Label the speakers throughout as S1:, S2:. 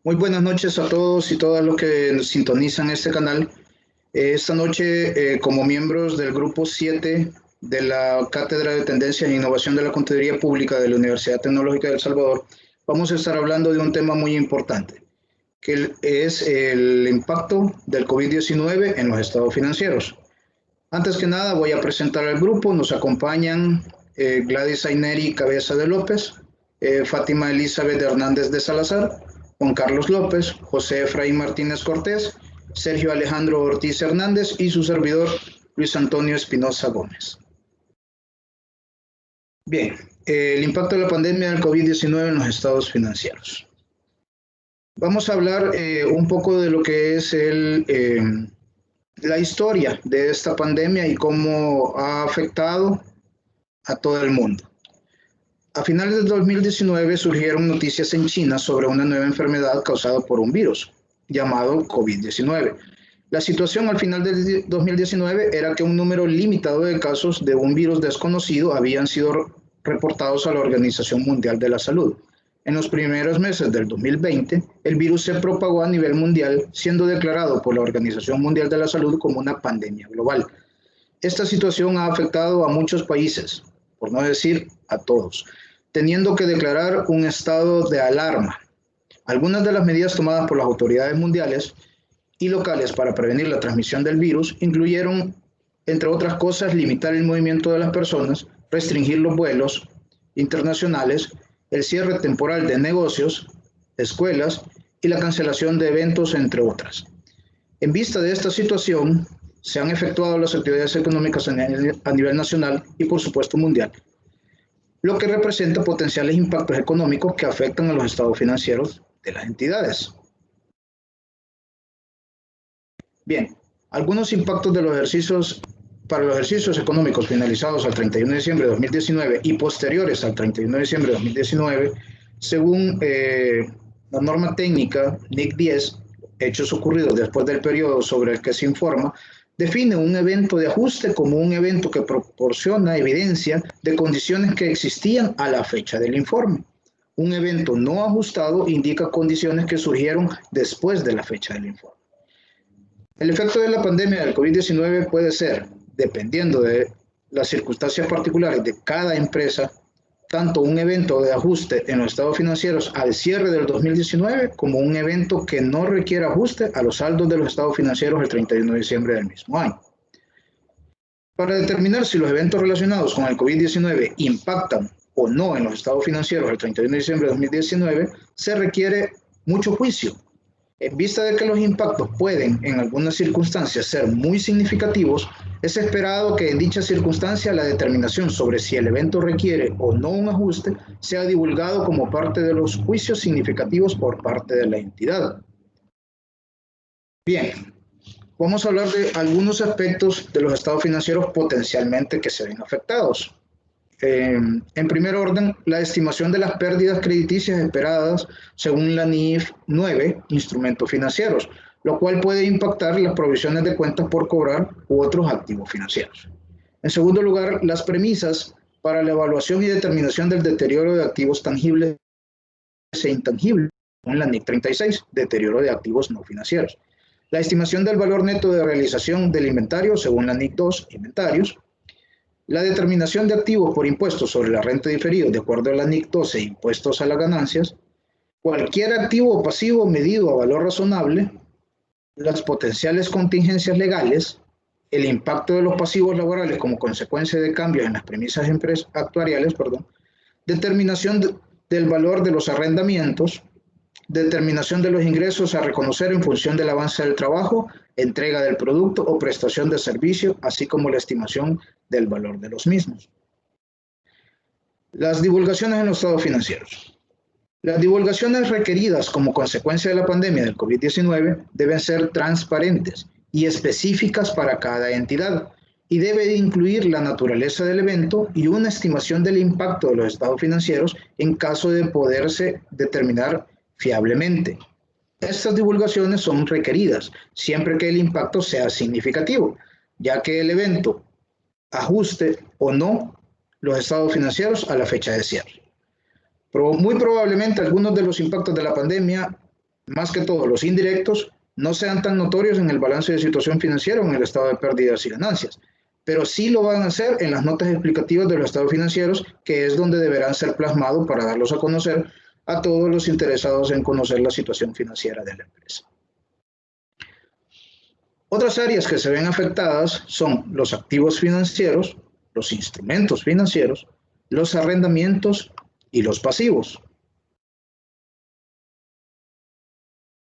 S1: Muy buenas noches a todos y todas los que nos sintonizan este canal. Esta noche, como miembros del grupo 7 de la Cátedra de Tendencias e Innovación de la Contaduría Pública de la Universidad Tecnológica de El Salvador, vamos a estar hablando de un tema muy importante, que es el impacto del COVID-19 en los estados financieros. Antes que nada, voy a presentar al grupo. Nos acompañan Gladys Aineri Cabeza de López, Fátima Elizabeth Hernández de Salazar, Juan Carlos López, José Efraín Martínez Cortés, Sergio Alejandro Ortiz Hernández y su servidor Luis Antonio Espinosa Gómez. Bien, el impacto de la pandemia del COVID-19 en los estados financieros. Vamos a hablar un poco de lo que es la historia de esta pandemia y cómo ha afectado a todo el mundo. A finales del 2019 surgieron noticias en China sobre una nueva enfermedad causada por un virus llamado COVID-19. La situación al final del 2019 era que un número limitado de casos de un virus desconocido habían sido reportados a la Organización Mundial de la Salud. En los primeros meses del 2020, el virus se propagó a nivel mundial, siendo declarado por la Organización Mundial de la Salud como una pandemia global. Esta situación ha afectado a muchos países, por no decir a todos, teniendo que declarar un estado de alarma. Algunas de las medidas tomadas por las autoridades mundiales y locales para prevenir la transmisión del virus incluyeron, entre otras cosas, limitar el movimiento de las personas, restringir los vuelos internacionales, el cierre temporal de negocios, escuelas y la cancelación de eventos, entre otras. En vista de esta situación, se han efectuado las actividades económicas a nivel nacional y, por supuesto, mundial, lo que representa potenciales impactos económicos que afectan a los estados financieros de las entidades. Bien, algunos impactos de los ejercicios para los ejercicios económicos finalizados al 31 de diciembre de 2019 y posteriores al 31 de diciembre de 2019, según la norma técnica NIC 10, hechos ocurridos después del periodo sobre el que se informa, define un evento de ajuste como un evento que proporciona evidencia de condiciones que existían a la fecha del informe. Un evento no ajustado indica condiciones que surgieron después de la fecha del informe. El efecto de la pandemia del COVID-19 puede ser, dependiendo de las circunstancias particulares de cada empresa, tanto un evento de ajuste en los estados financieros al cierre del 2019 como un evento que no requiere ajuste a los saldos de los estados financieros el 31 de diciembre del mismo año. Para determinar si los eventos relacionados con el COVID-19 impactan o no en los estados financieros el 31 de diciembre de 2019, se requiere mucho juicio. En vista de que los impactos pueden, en algunas circunstancias, ser muy significativos, es esperado que en dicha circunstancia la determinación sobre si el evento requiere o no un ajuste sea divulgado como parte de los juicios significativos por parte de la entidad. Bien, vamos a hablar de algunos aspectos de los estados financieros potencialmente que se ven afectados. En primer orden, la estimación de las pérdidas crediticias esperadas según la NIF 9, instrumentos financieros, lo cual puede impactar las provisiones de cuentas por cobrar u otros activos financieros. En segundo lugar, las premisas para la evaluación y determinación del deterioro de activos tangibles e intangibles, según la NIC 36, deterioro de activos no financieros. La estimación del valor neto de realización del inventario, según la NIC 2, inventarios. La determinación de activos por impuestos sobre la renta diferida, de acuerdo a la NIC 12, impuestos a las ganancias, cualquier activo o pasivo medido a valor razonable, las potenciales contingencias legales, el impacto de los pasivos laborales como consecuencia de cambios en las premisas actuariales, determinación del valor de los arrendamientos, determinación de los ingresos a reconocer en función del avance del trabajo, entrega del producto o prestación de servicio, así como la estimación del valor de los mismos. Las divulgaciones en los estados financieros. Las divulgaciones requeridas como consecuencia de la pandemia del COVID-19 deben ser transparentes y específicas para cada entidad y debe incluir la naturaleza del evento y una estimación del impacto de los estados financieros en caso de poderse determinar fiablemente. Estas divulgaciones son requeridas siempre que el impacto sea significativo, ya que el evento ajuste o no los estados financieros a la fecha de cierre. Pero muy probablemente algunos de los impactos de la pandemia más que todo los indirectos, no sean tan notorios en el balance de situación financiera o en el estado de pérdidas y ganancias, pero sí lo van a hacer en las notas explicativas de los estados financieros, que es donde deberán ser plasmados para darlos a conocer a todos los interesados en conocer la situación financiera de la empresa. Otras áreas que se ven afectadas son los activos financieros, los instrumentos financieros, los arrendamientos y los pasivos.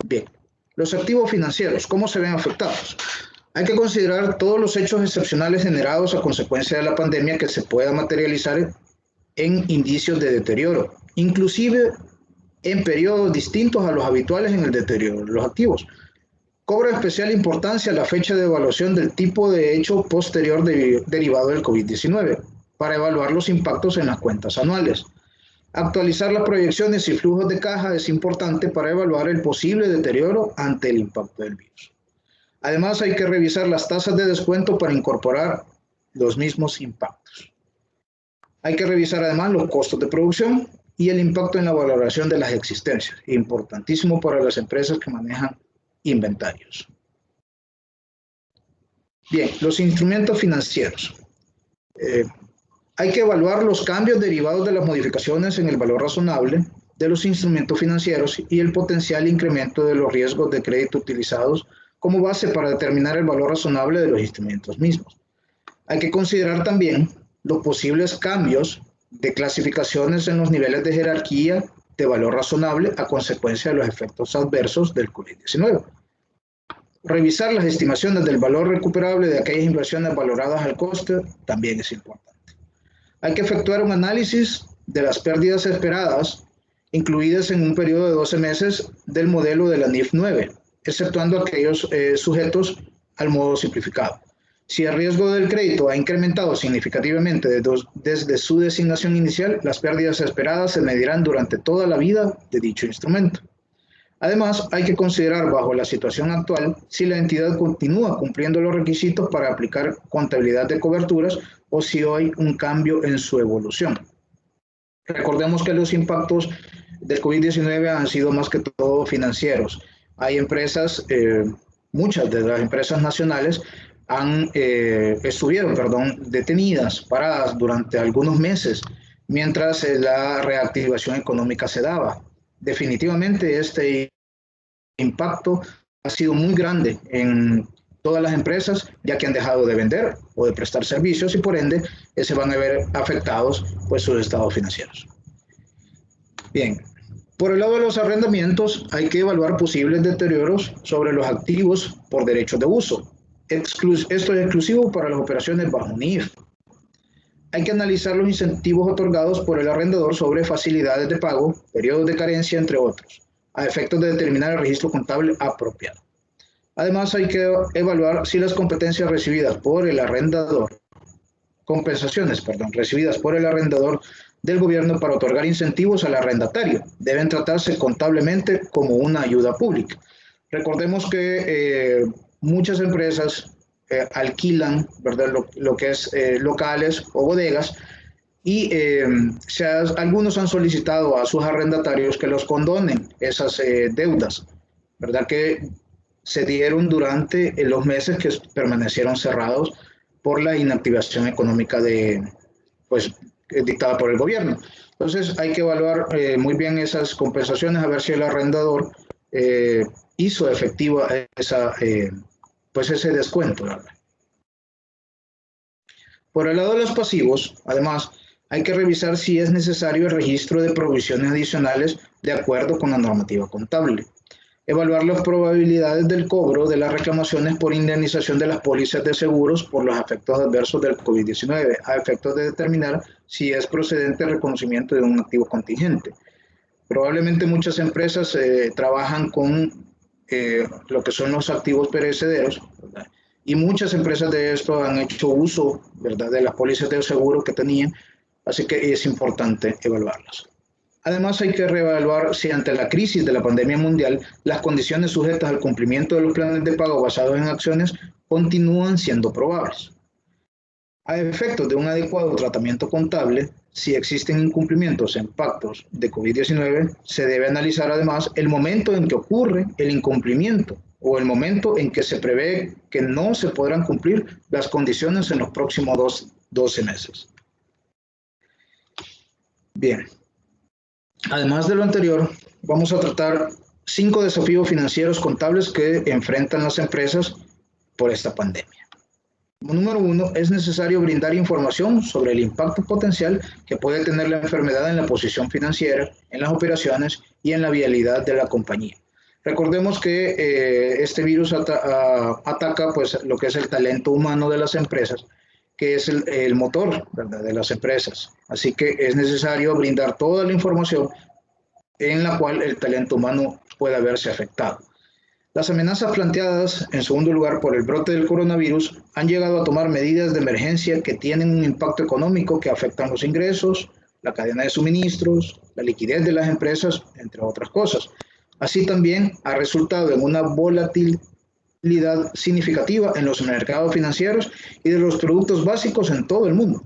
S1: Bien, los activos financieros, ¿cómo se ven afectados? Hay que considerar todos los hechos excepcionales generados a consecuencia de la pandemia que se pueda materializar en indicios de deterioro, inclusive en periodos distintos a los habituales en el deterioro de los activos. Cobra especial importancia la fecha de evaluación del tipo de hecho posterior derivado del COVID-19 para evaluar los impactos en las cuentas anuales. Actualizar las proyecciones y flujos de caja es importante para evaluar el posible deterioro ante el impacto del virus. Además, hay que revisar las tasas de descuento para incorporar los mismos impactos. Hay que revisar además los costos de producción y el impacto en la valoración de las existencias, importantísimo para las empresas que manejan inventarios. Bien, los instrumentos financieros. Hay que evaluar los cambios derivados de las modificaciones en el valor razonable de los instrumentos financieros y el potencial incremento de los riesgos de crédito utilizados como base para determinar el valor razonable de los instrumentos mismos. Hay que considerar también los posibles cambios de clasificaciones en los niveles de jerarquía de valor razonable a consecuencia de los efectos adversos del COVID-19. Revisar las estimaciones del valor recuperable de aquellas inversiones valoradas al coste también es importante. Hay que efectuar un análisis de las pérdidas esperadas, incluidas en un periodo de 12 meses del modelo de la NIF 9, exceptuando aquellos sujetos al modo simplificado. Si el riesgo del crédito ha incrementado significativamente desde su designación inicial, las pérdidas esperadas se medirán durante toda la vida de dicho instrumento. Además, hay que considerar bajo la situación actual si la entidad continúa cumpliendo los requisitos para aplicar contabilidad de coberturas o si hay un cambio en su evolución. Recordemos que los impactos del COVID-19 han sido más que todo financieros. Hay empresas, muchas de las empresas nacionales estuvieron detenidas, paradas durante algunos meses, mientras la reactivación económica se daba. Definitivamente este impacto ha sido muy grande en todas las empresas, ya que han dejado de vender o de prestar servicios y por ende se van a ver afectados pues sus estados financieros. Bien, por el lado de los arrendamientos hay que evaluar posibles deterioros sobre los activos por derechos de uso. Esto es exclusivo para las operaciones bajo NIF. Hay que analizar los incentivos otorgados por el arrendador sobre facilidades de pago, periodos de carencia, entre otros, a efectos de determinar el registro contable apropiado. Además, hay que evaluar si las competencias recibidas por el arrendador, recibidas por el arrendador del gobierno para otorgar incentivos al arrendatario, deben tratarse contablemente como una ayuda pública. Recordemos que muchas empresas alquilan, ¿verdad?, lo que es locales o bodegas y algunos han solicitado a sus arrendatarios que los condonen esas deudas, ¿verdad?, que se dieron durante los meses que permanecieron cerrados por la inactivación económica dictada por el gobierno. Entonces hay que evaluar muy bien esas compensaciones, a ver si el arrendador hizo efectiva ese descuento, ¿verdad? Por el lado de los pasivos, además, hay que revisar si es necesario el registro de provisiones adicionales de acuerdo con la normativa contable. Evaluar las probabilidades del cobro de las reclamaciones por indemnización de las pólizas de seguros por los efectos adversos del COVID-19, a efectos de determinar si es procedente el reconocimiento de un activo contingente. Probablemente muchas empresas trabajan con lo que son los activos perecederos, ¿verdad?, y muchas empresas de esto han hecho uso, ¿verdad?, de las pólizas de seguro que tenían, así que es importante evaluarlas. Además, hay que reevaluar si ante la crisis de la pandemia mundial, las condiciones sujetas al cumplimiento de los planes de pago basados en acciones continúan siendo probables. A efectos de un adecuado tratamiento contable, si existen incumplimientos en pactos de COVID-19, se debe analizar además el momento en que ocurre el incumplimiento o el momento en que se prevé que no se podrán cumplir las condiciones en los próximos 12 meses. Bien, además de lo anterior, vamos a tratar 5 desafíos financieros contables que enfrentan las empresas por esta pandemia. Número 1, es necesario brindar información sobre el impacto potencial que puede tener la enfermedad en la posición financiera, en las operaciones y en la viabilidad de la compañía. Recordemos que este virus ataca pues, lo que es el talento humano de las empresas, que es el motor, ¿verdad?, de las empresas. Así que es necesario brindar toda la información en la cual el talento humano pueda verse afectado. Las amenazas planteadas, en segundo lugar, por el brote del coronavirus, han llegado a tomar medidas de emergencia que tienen un impacto económico que afectan los ingresos, la cadena de suministros, la liquidez de las empresas, entre otras cosas. Así también ha resultado en una volatilidad significativa en los mercados financieros y de los productos básicos en todo el mundo.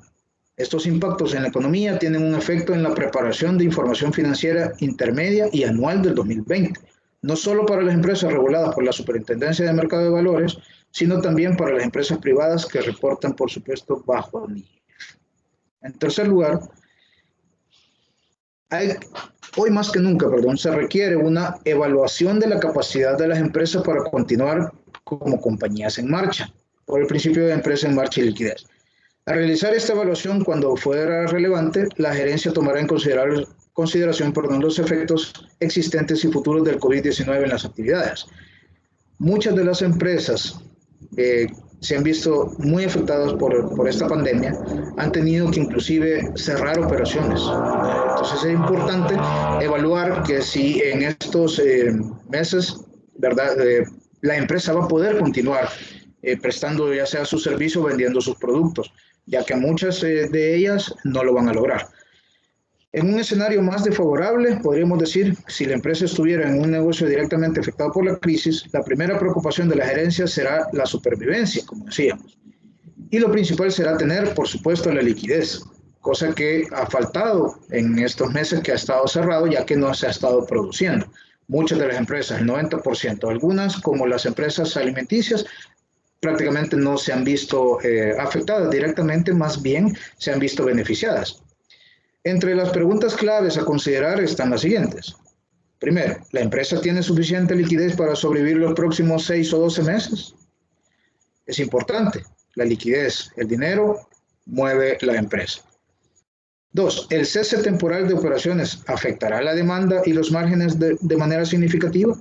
S1: Estos impactos en la economía tienen un efecto en la preparación de información financiera intermedia y anual del 2020. No solo para las empresas reguladas por la Superintendencia de Mercado de Valores, sino también para las empresas privadas que reportan, por supuesto, bajo NIF. En tercer lugar, hoy más que nunca, se requiere una evaluación de la capacidad de las empresas para continuar como compañías en marcha, por el principio de empresa en marcha y liquidez. Al realizar esta evaluación, cuando fuera relevante, la gerencia tomará en consideración los efectos existentes y futuros del COVID-19 en las actividades. Muchas de las empresas se han visto muy afectadas por esta pandemia, han tenido que inclusive cerrar operaciones. Entonces es importante evaluar que si en estos meses, ¿verdad?, la empresa va a poder continuar prestando ya sea su servicio o vendiendo sus productos, ya que muchas de ellas no lo van a lograr. En un escenario más desfavorable, podríamos decir, si la empresa estuviera en un negocio directamente afectado por la crisis, la primera preocupación de la gerencia será la supervivencia, como decíamos. Y lo principal será tener, por supuesto, la liquidez, cosa que ha faltado en estos meses que ha estado cerrado, ya que no se ha estado produciendo. Muchas de las empresas, el 90%, algunas como las empresas alimenticias, prácticamente no se han visto afectadas directamente, más bien se han visto beneficiadas. Entre las preguntas claves a considerar están las siguientes. Primero, ¿la empresa tiene suficiente liquidez para sobrevivir los próximos 6 o 12 meses? Es importante. La liquidez, el dinero, mueve la empresa. 2. ¿El cese temporal de operaciones afectará la demanda y los márgenes de manera significativa?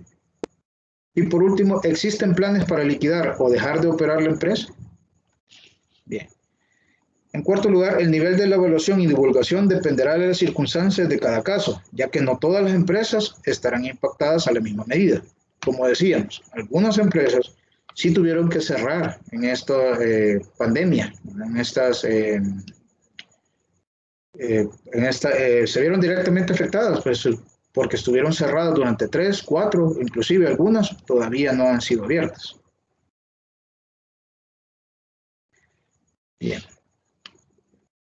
S1: Y por último, ¿existen planes para liquidar o dejar de operar la empresa? Bien. En cuarto lugar, el nivel de la evaluación y divulgación dependerá de las circunstancias de cada caso, ya que no todas las empresas estarán impactadas a la misma medida. Como decíamos, algunas empresas sí tuvieron que cerrar en esta pandemia, se vieron directamente afectadas, pues, porque estuvieron cerradas durante 3, 4, inclusive algunas todavía no han sido abiertas. Bien.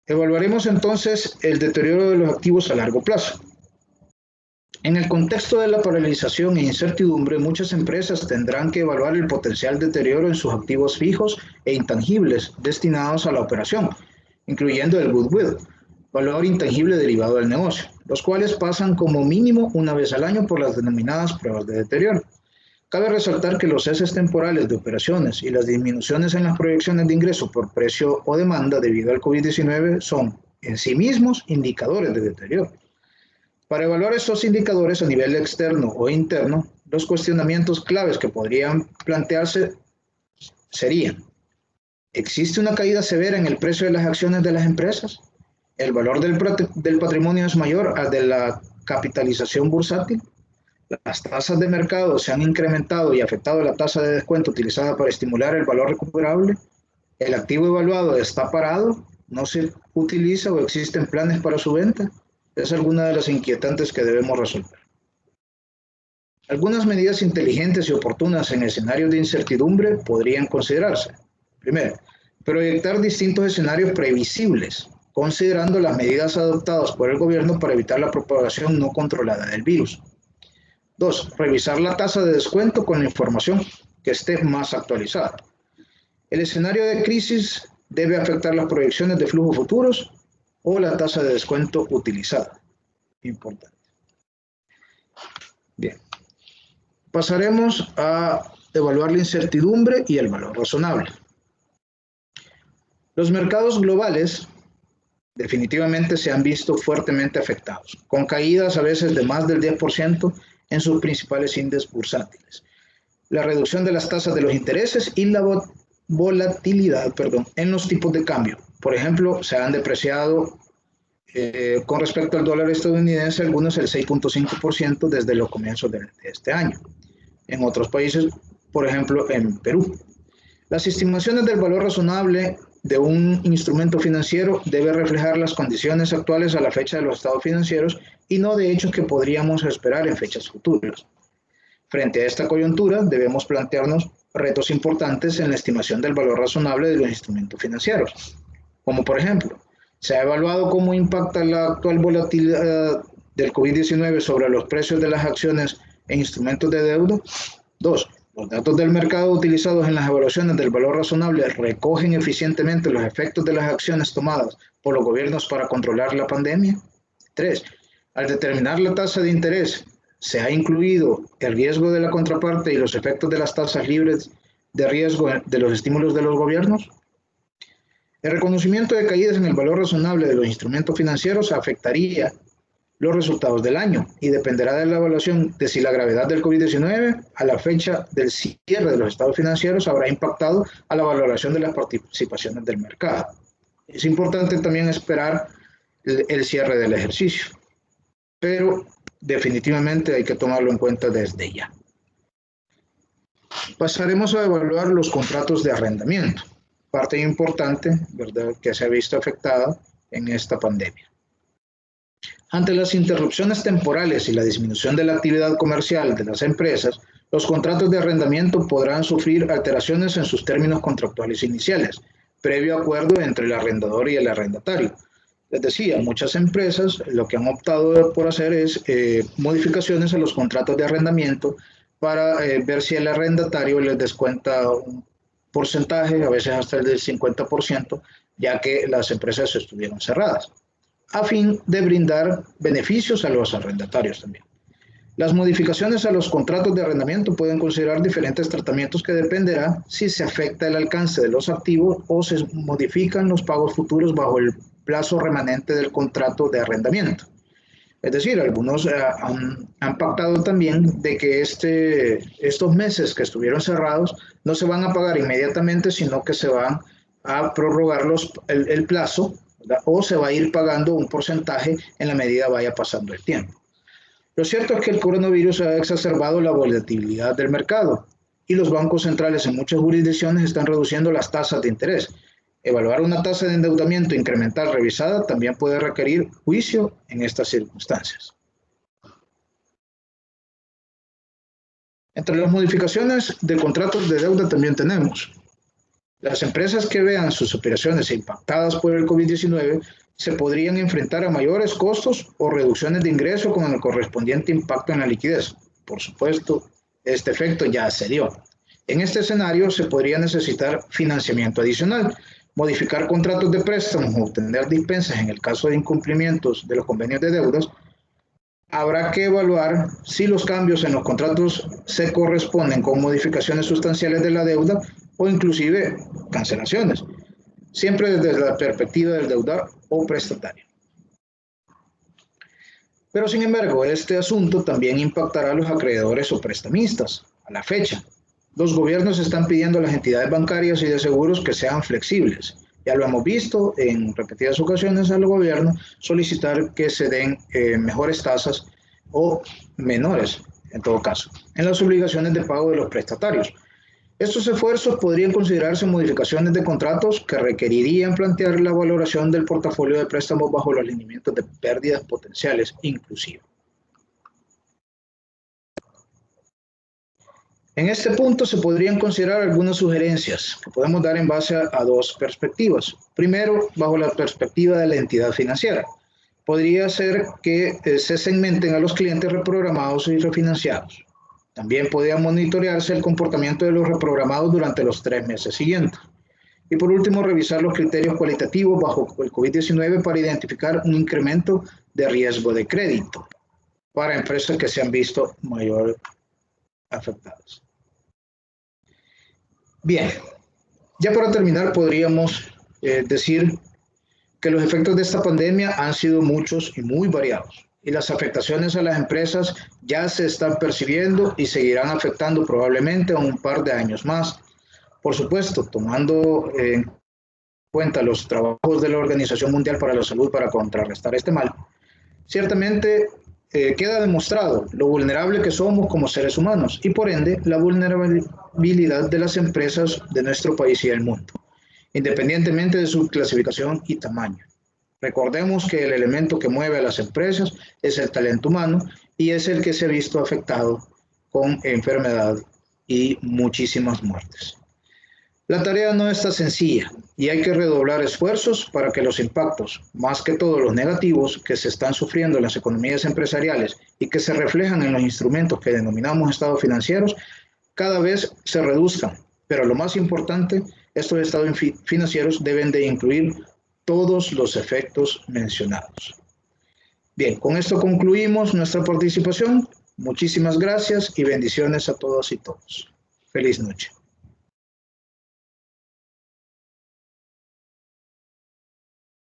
S1: Evaluaremos entonces el deterioro de los activos a largo plazo. En el contexto de la paralización e incertidumbre, muchas empresas tendrán que evaluar el potencial deterioro en sus activos fijos e intangibles destinados a la operación, incluyendo el goodwill, valor intangible derivado del negocio, los cuales pasan como mínimo una vez al año por las denominadas pruebas de deterioro. Cabe resaltar que los ceses temporales de operaciones y las disminuciones en las proyecciones de ingreso por precio o demanda debido al COVID-19 son en sí mismos indicadores de deterioro. Para evaluar estos indicadores a nivel externo o interno, los cuestionamientos claves que podrían plantearse serían: ¿existe una caída severa en el precio de las acciones de las empresas? ¿El valor del patrimonio es mayor al de la capitalización bursátil? ¿Las tasas de mercado se han incrementado y afectado la tasa de descuento utilizada para estimular el valor recuperable? ¿El activo evaluado está parado? ¿No se utiliza o existen planes para su venta? Es alguna de las inquietantes que debemos resolver. Algunas medidas inteligentes y oportunas en escenarios de incertidumbre podrían considerarse. Primero, Proyectar distintos escenarios previsibles, considerando las medidas adoptadas por el gobierno para evitar la propagación no controlada del virus. 2. Revisar la tasa de descuento con la información que esté más actualizada. El escenario de crisis debe afectar las proyecciones de flujos futuros o la tasa de descuento utilizada. Importante. Bien. Pasaremos a evaluar la incertidumbre y el valor razonable. Los mercados globales definitivamente se han visto fuertemente afectados, con caídas a veces de más del 10% en sus principales índices bursátiles. La reducción de las tasas de los intereses y la volatilidad en los tipos de cambio. Por ejemplo, se han depreciado con respecto al dólar estadounidense algunos el 6.5% desde los comienzos de este año. En otros países, por ejemplo, en Perú. Las estimaciones del valor razonable de un instrumento financiero debe reflejar las condiciones actuales a la fecha de los estados financieros y no de hechos que podríamos esperar en fechas futuras. Frente a esta coyuntura, debemos plantearnos retos importantes en la estimación del valor razonable de los instrumentos financieros, como por ejemplo, ¿se ha evaluado cómo impacta la actual volatilidad del COVID-19 sobre los precios de las acciones e instrumentos de deuda? 2. Los datos del mercado utilizados en las evaluaciones del valor razonable recogen eficientemente los efectos de las acciones tomadas por los gobiernos para controlar la pandemia. 3. Al determinar la tasa de interés, ¿se ha incluido el riesgo de la contraparte y los efectos de las tasas libres de riesgo de los estímulos de los gobiernos? El reconocimiento de caídas en el valor razonable de los instrumentos financieros afectaría los resultados del año y dependerá de la evaluación de si la gravedad del COVID-19 a la fecha del cierre de los estados financieros habrá impactado a la valoración de las participaciones del mercado. Es importante también esperar el cierre del ejercicio, pero definitivamente hay que tomarlo en cuenta desde ya. Pasaremos a evaluar los contratos de arrendamiento, parte importante, ¿verdad?, que se ha visto afectada en esta pandemia. Ante las interrupciones temporales y la disminución de la actividad comercial de las empresas, los contratos de arrendamiento podrán sufrir alteraciones en sus términos contractuales iniciales, previo acuerdo entre el arrendador y el arrendatario. Les decía, muchas empresas lo que han optado por hacer es modificaciones a los contratos de arrendamiento para ver si el arrendatario les descuenta un porcentaje, a veces hasta el del 50%, ya que las empresas estuvieron cerradas, a fin de brindar beneficios a los arrendatarios también. Las modificaciones a los contratos de arrendamiento pueden considerar diferentes tratamientos que dependerá si se afecta el alcance de los activos o se modifican los pagos futuros bajo el plazo remanente del contrato de arrendamiento. Es decir, algunos han pactado también de que estos meses que estuvieron cerrados no se van a pagar inmediatamente, sino que se van a prorrogar el plazo, ¿verdad?, o se va a ir pagando un porcentaje en la medida vaya pasando el tiempo. Lo cierto es que el coronavirus ha exacerbado la volatilidad del mercado y los bancos centrales en muchas jurisdicciones están reduciendo las tasas de interés. Evaluar una tasa de endeudamiento incremental revisada también puede requerir juicio en estas circunstancias. Entre las modificaciones de contratos de deuda también tenemos las empresas que vean sus operaciones impactadas por el COVID-19 se podrían enfrentar a mayores costos o reducciones de ingreso con el correspondiente impacto en la liquidez. Por supuesto, este efecto ya se dio. En este escenario se podría necesitar financiamiento adicional, modificar contratos de préstamos o obtener dispensas en el caso de incumplimientos de los convenios de deudas. Habrá que evaluar si los cambios en los contratos se corresponden con modificaciones sustanciales de la deuda o inclusive cancelaciones, siempre desde la perspectiva del deudor o prestatario. Pero sin embargo, este asunto también impactará a los acreedores o prestamistas. A la fecha, los gobiernos están pidiendo a las entidades bancarias y de seguros que sean flexibles. Ya lo hemos visto en repetidas ocasiones al gobierno solicitar que se den mejores tasas o menores, en todo caso, en las obligaciones de pago de los prestatarios. Estos esfuerzos podrían considerarse modificaciones de contratos que requerirían plantear la valoración del portafolio de préstamos bajo los lineamientos de pérdidas potenciales inclusive. En este punto se podrían considerar algunas sugerencias que podemos dar en base a dos perspectivas. Primero, bajo la perspectiva de la entidad financiera. Podría ser que se segmenten a los clientes reprogramados y refinanciados. También podría monitorearse el comportamiento de los reprogramados durante los 3 meses siguientes. Y por último, revisar los criterios cualitativos bajo el COVID-19 para identificar un incremento de riesgo de crédito para empresas que se han visto mayor afectadas. Bien, ya para terminar podríamos decir que los efectos de esta pandemia han sido muchos y muy variados, y las afectaciones a las empresas ya se están percibiendo y seguirán afectando probablemente a un par de años más. Por supuesto, tomando en cuenta los trabajos de la Organización Mundial para la Salud para contrarrestar este mal, ciertamente queda demostrado lo vulnerable que somos como seres humanos y por ende la vulnerabilidad de las empresas de nuestro país y del mundo, independientemente de su clasificación y tamaño. Recordemos que el elemento que mueve a las empresas es el talento humano y es el que se ha visto afectado con enfermedad y muchísimas muertes. La tarea no está sencilla y hay que redoblar esfuerzos para que los impactos, más que todos los negativos que se están sufriendo en las economías empresariales y que se reflejan en los instrumentos que denominamos estados financieros, cada vez se reduzcan. Pero lo más importante, estos estados financieros deben de incluir todos los efectos mencionados. Bien, con esto concluimos nuestra participación. Muchísimas gracias y bendiciones a todas y todos. Feliz noche.